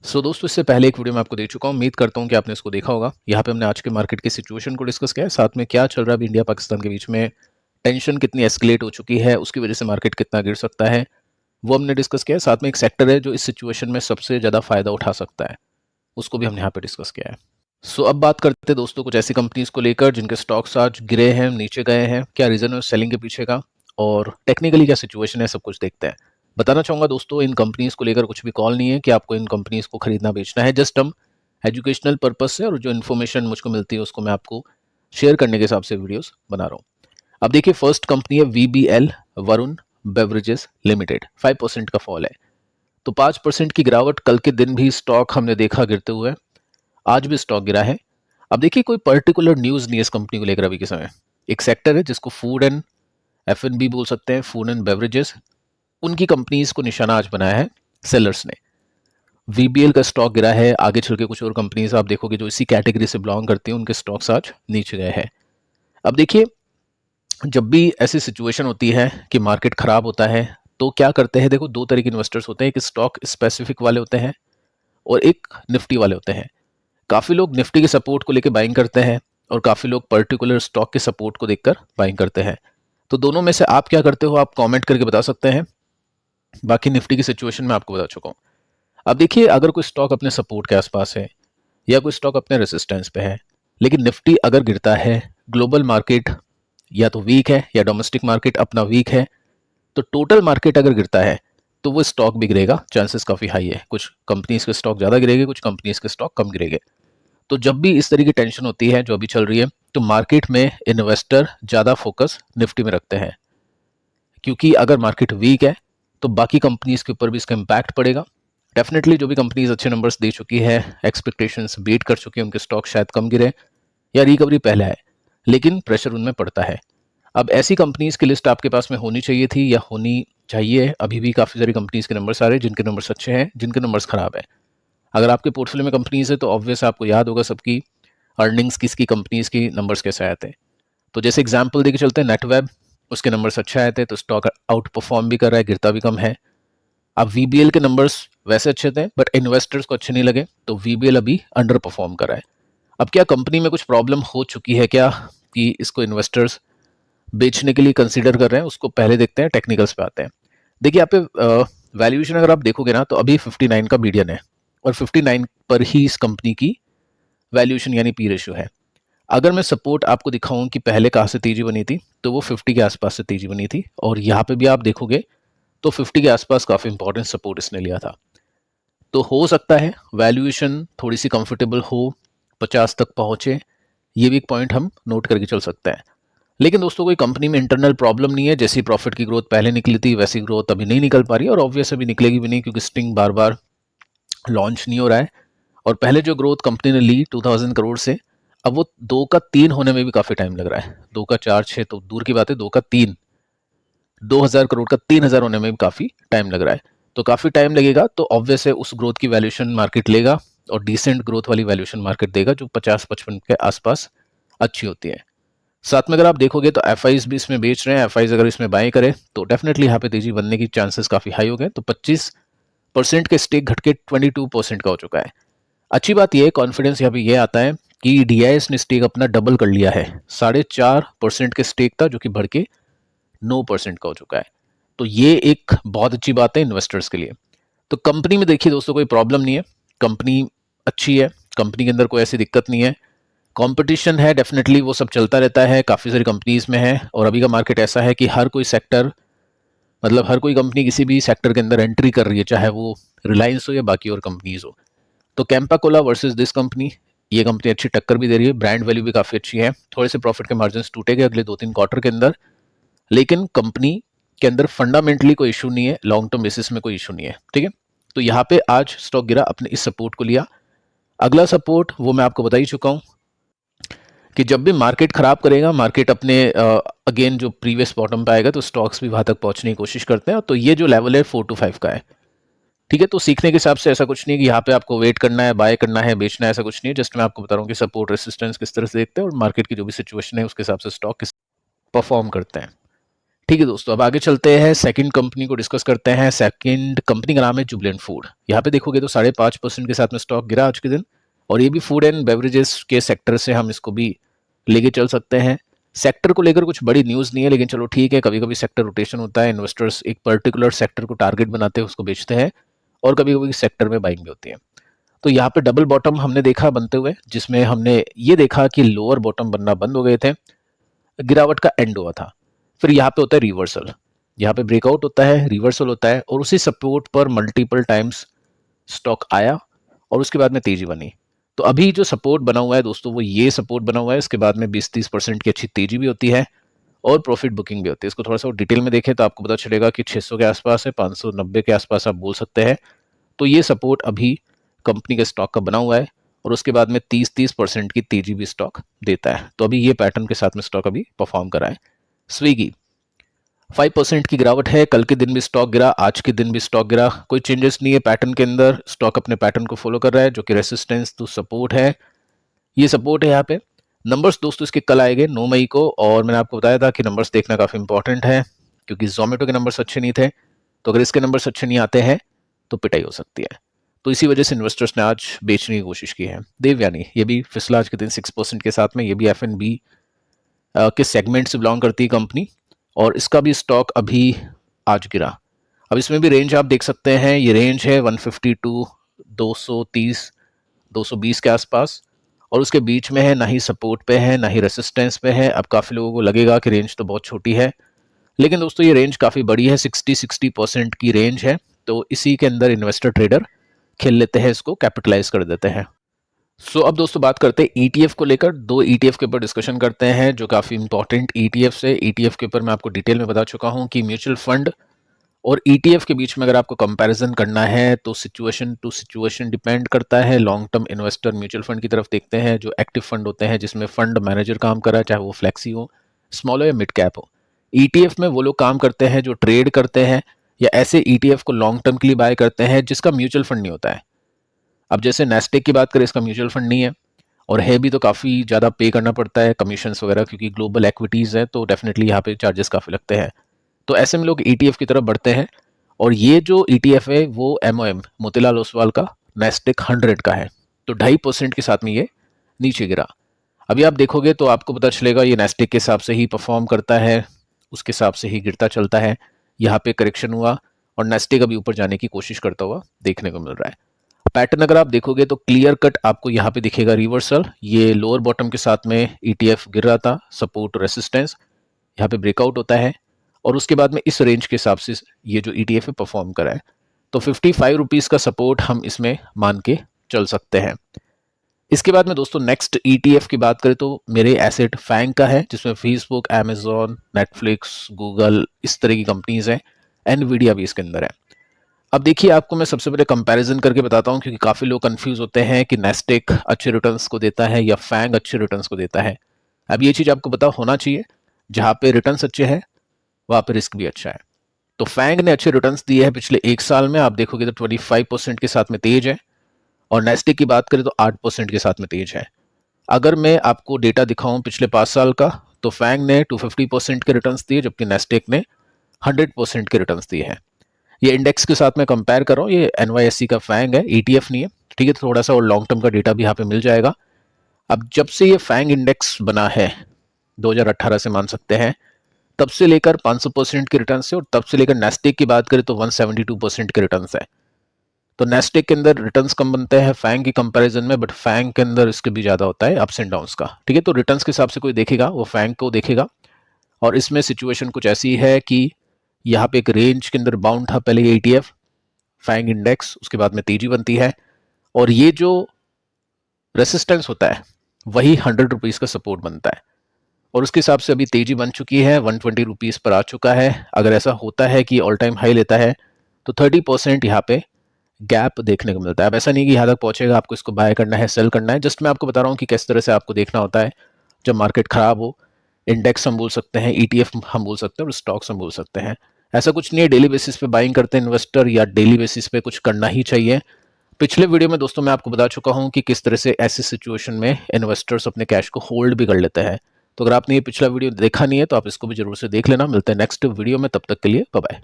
दोस्तों इससे पहले एक वीडियो मैं आपको दे चुका हूँ। उम्मीद करता हूँ कि आपने इसको देखा होगा। यहाँ पे हमने आज के मार्केट की सिचुएशन को डिस्कस किया है, साथ में क्या चल रहा है अभी इंडिया पाकिस्तान के बीच में, टेंशन कितनी एस्केलेट हो चुकी है, उसकी वजह से मार्केट कितना गिर सकता है, वो हमने डिस्कस किया है। साथ में एक सेक्टर है जो इस सिचुएशन में सबसे ज़्यादा फायदा उठा सकता है, उसको भी हमने यहाँ पे डिस्कस किया है। अब बात करते हैं दोस्तों कुछ ऐसी कंपनीज को लेकर जिनके स्टॉक्स आज गिरे हैं, नीचे गए हैं, क्या रीज़न है उस सेलिंग के पीछे का, और टेक्निकली क्या सिचुएशन है, सब कुछ देखते हैं। बताना चाहूँगा दोस्तों, इन कंपनीज को लेकर कुछ भी कॉल नहीं है कि आपको इन कंपनीज को खरीदना बेचना है। जस्ट हम एजुकेशनल पर्पस से और जो इन्फॉर्मेशन मुझको मिलती है उसको मैं आपको शेयर करने के हिसाब से वीडियोस बना रहा हूँ। अब देखिए, फर्स्ट कंपनी है VBL वरुण बेवरेजेस लिमिटेड। 5% का फॉल है, तो 5% की गिरावट। कल के दिन भी स्टॉक हमने देखा गिरते हुए, आज भी स्टॉक गिरा है। अब देखिए, कोई पर्टिकुलर न्यूज़ नहीं है इस कंपनी को लेकर अभी के समय। एक सेक्टर है जिसको फूड एंड F&B बोल सकते हैं, फूड एंड बेवरेजेस, उनकी कंपनीज को निशाना आज बनाया है सेलर्स ने। VBL का स्टॉक गिरा है, आगे चल के कुछ और कंपनीज आप देखोगे जो इसी कैटेगरी से बिलोंग करती हैं, उनके स्टॉक्स आज नीचे गए हैं। अब देखिए, जब भी ऐसी सिचुएशन होती है कि मार्केट खराब होता है तो क्या करते हैं, देखो दो तरह के इन्वेस्टर्स होते हैं, एक स्टॉक स्पेसिफिक वाले होते हैं और एक निफ्टी वाले होते हैं। काफ़ी लोग निफ्टी के सपोर्ट को लेकर बाइंग करते हैं और काफ़ी लोग पर्टिकुलर स्टॉक के सपोर्ट को देखकर बाइंग करते हैं। तो दोनों में से आप क्या करते हो, आप कमेंट करके बता सकते हैं। बाकी निफ्टी की सिचुएशन मैं आपको बता चुका हूँ। अब देखिए, अगर कोई स्टॉक अपने सपोर्ट के आसपास है या कोई स्टॉक अपने रेसिस्टेंस पे है, लेकिन निफ्टी अगर गिरता है, ग्लोबल मार्केट या तो वीक है या डोमेस्टिक मार्केट अपना वीक है, तो टोटल मार्केट अगर गिरता है तो वो स्टॉक भी गिरेगा, चांसेस काफ़ी हाई है। कुछ कंपनीज के स्टॉक ज़्यादा गिरेंगे, कुछ कंपनीज के स्टॉक कम गिरेंगे। तो जब भी इस तरह की टेंशन होती है जो अभी चल रही है, तो मार्केट में इन्वेस्टर ज़्यादा फोकस निफ्टी में रखते हैं, क्योंकि अगर मार्केट वीक है तो बाकी कंपनीज के ऊपर भी इसका इम्पैक्ट पड़ेगा। डेफिनेटली जो भी कंपनीज अच्छे नंबर्स दे चुकी है, एक्सपेक्टेशंस बीट कर चुकी है, उनके स्टॉक शायद कम गिरे या रिकवरी पहले आए, लेकिन प्रेशर उनमें पड़ता है। अब ऐसी कंपनीज की लिस्ट आपके पास में होनी चाहिए थी या होनी चाहिए। अभी भी काफ़ी सारी कंपनीज के नंबर्स आ रहे हैं, जिनके नंबर्स अच्छे हैं, जिनके नंबर्स खराब है। अगर आपके पोर्टफोलियो में कंपनीज है तो ऑब्वियस आपको याद होगा सबकी अर्निंग्स, किसकी कंपनीज की नंबर्स कैसे आए थे। तो जैसे एग्जाम्पल देके चलते हैं, नेटवेब, उसके नंबर्स अच्छे आए थे तो स्टॉक आउट परफॉर्म भी कर रहा है, गिरता भी कम है। अब VBL के नंबर्स वैसे अच्छे थे बट इन्वेस्टर्स को अच्छे नहीं लगे, तो VBL अभी अंडर परफॉर्म कर रहा है। अब क्या कंपनी में कुछ प्रॉब्लम हो चुकी है क्या कि इसको इन्वेस्टर्स बेचने के लिए कंसीडर कर रहे हैं, उसको पहले देखते हैं, टेक्निकल्स पे आते हैं। देखिए, यहाँ पे वैल्यूएशन अगर आप देखोगे ना तो अभी 59 का मीडियन है और 59 पर ही इस कंपनी की वैल्यूएशन यानी P रेशियो है। अगर मैं सपोर्ट आपको दिखाऊं कि पहले कहाँ से तेजी बनी थी, तो वो 50 के आसपास से तेजी बनी थी, और यहाँ पे भी आप देखोगे तो 50 के आसपास काफ़ी इंपॉर्टेंट सपोर्ट इसने लिया था। तो हो सकता है वैल्यूएशन थोड़ी सी कंफर्टेबल हो, 50 तक पहुंचे, ये भी एक पॉइंट हम नोट करके चल सकते हैं। लेकिन दोस्तों, कोई कंपनी में इंटरनल प्रॉब्लम नहीं है। जैसी प्रॉफिट की ग्रोथ पहले निकली थी वैसी ग्रोथ अभी नहीं निकल पा रही है, और ऑब्वियस अभी निकलेगी भी नहीं, क्योंकि स्टिंग बार बार लॉन्च नहीं हो रहा है। और पहले जो ग्रोथ कंपनी ने ली 2000 करोड़ से, अब वो 2 का 3 होने में भी काफ़ी टाइम लग रहा है। 2 का 4 6 तो दूर की बात है, 2 का 3, 2000 करोड़ का 3000 होने में भी काफ़ी टाइम लग रहा है। तो काफ़ी टाइम लगेगा, तो ऑब्वियस है उस ग्रोथ की वैल्यूएशन मार्केट लेगा और डिसेंट ग्रोथ वाली वैल्यूएशन मार्केट देगा जो 50-55 के आसपास अच्छी होती है। साथ में अगर आप देखोगे तो FIs भी इसमें बेच रहे हैं। FIs अगर इसमें बाय करे तो डेफिनेटली यहाँ पे तेजी बनने की चांसेस काफ़ी हाई हो गए। तो 25% के स्टेक घट के 22% का हो चुका है। अच्छी बात यह है, कॉन्फिडेंस यहाँ पे ये आता है कि DIS ने स्टेक अपना डबल कर लिया है। 4.5% के स्टेक था जो कि बढ़ के 9% का हो चुका है। तो ये एक बहुत अच्छी बात है इन्वेस्टर्स के लिए। तो कंपनी में देखिए दोस्तों, कोई प्रॉब्लम नहीं है, कंपनी अच्छी है, कंपनी के अंदर कोई ऐसी दिक्कत नहीं है। कंपटीशन है डेफिनेटली, वो सब चलता रहता है, काफ़ी सारी कंपनीज में है, और अभी का मार्केट ऐसा है कि हर कोई सेक्टर, मतलब हर कोई कंपनी किसी भी सेक्टर के अंदर एंट्री कर रही है, चाहे वो रिलायंस हो या बाकी और कंपनीज हो। तो Campa Cola versus this company, ये कंपनी अच्छी टक्कर भी दे रही है, ब्रांड वैल्यू भी काफ़ी अच्छी है। थोड़े से प्रॉफिट के मार्जिन टूटेंगे अगले 2-3 क्वार्टर के अंदर, लेकिन कंपनी के अंदर फंडामेंटली कोई इशू नहीं है, लॉन्ग टर्म बेसिस में कोई इशू नहीं है। ठीक है, तो यहाँ पे आज स्टॉक गिरा, अपने इस सपोर्ट को लिया। अगला सपोर्ट वो मैं आपको बता ही चुका हूँ कि जब भी मार्केट खराब करेगा, मार्केट अपने अगेन जो प्रीवियस बॉटम पे आएगा, तो स्टॉक्स भी वहां तक पहुंचने की कोशिश करते हैं। तो ये जो लेवल है 4 to 5 का है। ठीक है, तो सीखने के हिसाब से ऐसा कुछ नहीं है कि यहाँ पे आपको वेट करना है, बाय करना है, बेचना है, ऐसा कुछ नहीं है। जस्ट मैं आपको बता रहा हूँ कि सपोर्ट रेसिस्टेंस किस तरह से देखते हैं और मार्केट की जो भी सिचुएशन है उसके हिसाब से स्टॉक किस परफॉर्म करते हैं। ठीक है दोस्तों, अब आगे चलते हैं, सेकंड कंपनी को डिस्कस करते हैं। सेकंड कंपनी का नाम है जुबिलेंट फूड। यहाँ पे देखोगे तो 5.5% के साथ में स्टॉक गिरा आज के दिन, और ये भी फूड एंड बेवरेजेस के सेक्टर से हम इसको भी लेके चल सकते हैं। सेक्टर को लेकर कुछ बड़ी न्यूज़ नहीं है, लेकिन चलो ठीक है, कभी कभी सेक्टर रोटेशन होता है, इन्वेस्टर्स एक पर्टिकुलर सेक्टर को टारगेट बनाते हैं, उसको बेचते हैं, और कभी कभी सेक्टर में बाइंग भी होती है। तो यहाँ पे डबल बॉटम हमने देखा बनते हुए, जिसमें हमने ये देखा कि लोअर बॉटम बनना बंद हो गए थे, गिरावट का एंड हुआ था। फिर यहाँ पे होता है रिवर्सल, यहाँ पे ब्रेकआउट होता है, रिवर्सल होता है, और उसी सपोर्ट पर मल्टीपल टाइम्स स्टॉक आया और उसके बाद में तेजी बनी। तो अभी जो सपोर्ट बना हुआ है दोस्तों, वो ये सपोर्ट बना हुआ है, इसके बाद में 20-30% की अच्छी तेजी भी होती है और प्रॉफिट बुकिंग भी होती है। इसको थोड़ा सा डिटेल में देखें तो आपको पता चलेगा कि 600 के आसपास है, 590 के आसपास आप बोल सकते हैं। तो ये सपोर्ट अभी कंपनी के स्टॉक का बना हुआ है, और उसके बाद में 30% की तेजी भी स्टॉक देता है। तो अभी ये पैटर्न के साथ में स्टॉक अभी परफॉर्म कर रहा है। स्विगी 5% की गिरावट है, कल के दिन भी स्टॉक गिरा, आज के दिन भी स्टॉक गिरा, कोई चेंजेस नहीं है पैटर्न के अंदर, स्टॉक अपने पैटर्न को फॉलो कर रहा है, जो कि रेसिस्टेंस टू सपोर्ट है। ये सपोर्ट है यहाँ पे। नंबर्स दोस्तों इसके कल आएंगे 9 मई को, और मैंने आपको बताया था कि नंबर्स देखना काफ़ी इंपॉर्टेंट है, क्योंकि जोमेटो के नंबर्स अच्छे नहीं थे, तो अगर इसके नंबर्स अच्छे नहीं आते हैं तो पिटाई हो सकती है। तो इसी वजह से इन्वेस्टर्स ने आज बेचने की कोशिश की है। देवयानी ये भी फिसला आज के दिन 6% के साथ में, ये भी F&B के सेगमेंट से बिलोंग करती है कंपनी, और इसका भी स्टॉक अभी आज गिरा। अब इसमें भी रेंज आप देख सकते हैं, ये रेंज है 150 टू 230 220 के आसपास, और उसके बीच में है, ना ही सपोर्ट पे है ना ही रेसिस्टेंस पे है। अब काफ़ी लोगों को लगेगा कि रेंज तो बहुत छोटी है, लेकिन दोस्तों ये रेंज काफ़ी बड़ी है, 60% की रेंज है। तो इसी के अंदर इन्वेस्टर ट्रेडर खेल लेते हैं, इसको कैपिटलाइज कर देते हैं। अब दोस्तों बात करते हैं ईटीएफ को लेकर। दो ईटीएफ के ऊपर डिस्कशन करते हैं जो काफ़ी इंपॉर्टेंट ईटीएफ है। ईटीएफ के ऊपर मैं आपको डिटेल में बता चुका हूं कि म्यूचुअल फंड और ईटीएफ के बीच में अगर आपको कंपैरिजन करना है तो सिचुएशन टू सिचुएशन डिपेंड करता है। Long term investor mutual fund की तरफ देखते हैं, जो एक्टिव फंड होते हैं जिसमें फंड मैनेजर काम कर रहा है, चाहे वो फ्लेक्सी हो, स्मॉल हो या मिड कैप हो। ईटीएफ में वो लोग काम करते हैं जो ट्रेड करते हैं, या ऐसे ईटीएफ को लॉन्ग टर्म के लिए बाय करते हैं जिसका म्यूचुअल फंड नहीं होता है। अब जैसे नेस्टेक की बात करें, इसका म्यूचुअल फंड नहीं है, और है भी तो काफ़ी ज़्यादा पे करना पड़ता है कमीशंस वगैरह, क्योंकि ग्लोबल इक्विटीज़ है, तो डेफिनेटली यहाँ पे चार्जेस काफ़ी लगते हैं। तो ऐसे में लोग ईटीएफ की तरफ बढ़ते हैं, और ये जो ईटीएफ है वो एमओएम मोतीलाल ओसवाल का नेस्टेक 100 का है। तो 2.5% के साथ में ये नीचे गिरा। अभी आप देखोगे तो आपको पता चलेगा ये नेस्टेक के हिसाब से ही परफॉर्म करता है, उसके हिसाब से ही गिरता चलता है। यहाँ पे करेक्शन हुआ और नेस्टेक अभी ऊपर जाने की कोशिश करता हुआ देखने को मिल रहा है। पैटर्न अगर आप देखोगे तो क्लियर कट आपको यहाँ पे दिखेगा रिवर्सल। ये लोअर बॉटम के साथ में ईटीएफ गिर रहा था, सपोर्ट रेसिस्टेंस, यहाँ पे ब्रेकआउट होता है, और उसके बाद में इस रेंज के हिसाब से ये जो ईटीएफ है परफॉर्म करा है। तो 55 रुपीज़ का सपोर्ट हम इसमें मान के चल सकते हैं। इसके बाद में दोस्तों नेक्स्ट ईटीएफ की बात करें तो मेरे एसेट फैंग का है, जिसमें फेसबुक, अमेजॉन, नेटफ्लिक्स, गूगल, इस तरह की कंपनीज हैं, एनवीडिया भी इसके अंदर है। अब देखिए, आपको मैं सबसे पहले कंपैरिजन करके बताता हूं, क्योंकि काफ़ी लोग कंफ्यूज होते हैं कि नेस्टेक अच्छे रिटर्न्स को देता है या फैंग अच्छे रिटर्न्स को देता है। अब ये चीज़ आपको पता होना चाहिए, जहाँ पे रिटर्न्स अच्छे हैं वहाँ पे रिस्क भी अच्छा है। तो फैंग ने अच्छे रिटर्न्स दिए हैं पिछले एक साल में, आप देखोगे तो 25% के साथ में तेज है, और नेस्टेक की बात करें तो 8% के साथ में तेज है। अगर मैं आपको डेटा दिखाऊं पिछले 5 साल का, तो फैंग ने 250% के रिटर्न्स दिए, जबकि नेस्टेक ने 100% के रिटर्न्स दिए हैं। ये इंडेक्स के साथ मैं कंपेयर कर रहा हूँ, ये एनवाईएससी का फैंग है, ईटीएफ नहीं है, ठीक है। तो थोड़ा सा और लॉन्ग टर्म का डेटा भी यहाँ पे मिल जाएगा। अब जब से ये फैंग इंडेक्स बना है 2018 से मान सकते हैं, तब से लेकर 500% के रिटर्न है, और तब से लेकर नेस्टेक की बात करें तो 172% के रिटर्न है। तो नेस्टेक के अंदर रिटर्न्स कम बनते हैं फैंग की कंपैरिजन में, बट फैंग के अंदर इसके भी ज़्यादा होता है अप्स एंड डाउन्स का, ठीक है। तो रिटर्न्स के हिसाब से कोई देखेगा वो फैंग को देखेगा, और इसमें सिचुएशन कुछ ऐसी है कि यहाँ पे एक रेंज के अंदर बाउंड था पहले ये ईटीएफ फैंग इंडेक्स, उसके बाद में तेजी बनती है, और ये जो रेसिस्टेंस होता है वही 100 रुपीज़ का सपोर्ट बनता है, और उसके हिसाब से अभी तेजी बन चुकी है, 120 रुपीज़ पर आ चुका है। अगर ऐसा होता है कि ऑल टाइम हाई लेता है तो 30% यहाँ पे गैप देखने को मिलता है। अब ऐसा नहीं कि यहाँ तक पहुंचेगा, आपको इसको बाय करना है, सेल करना है, जस्ट मैं आपको बता रहा हूँ कि किस तरह से आपको देखना होता है जब मार्केट खराब हो। इंडेक्स हम बोल सकते हैं, ईटीएफ हम बोल सकते हैं, और स्टॉक्स हम बोल सकते हैं। ऐसा कुछ नहीं है डेली बेसिस पे बाइंग करते हैं इन्वेस्टर, या डेली बेसिस पे कुछ करना ही चाहिए। पिछले वीडियो में दोस्तों मैं आपको बता चुका हूं कि किस तरह से ऐसी सिचुएशन में इन्वेस्टर्स अपने कैश को होल्ड भी कर लेते हैं। तो अगर आपने ये पिछला वीडियो देखा नहीं है तो आप इसको भी जरूर से देख लेना। मिलते हैं नेक्स्ट वीडियो में, तब तक के लिए बाय बाय।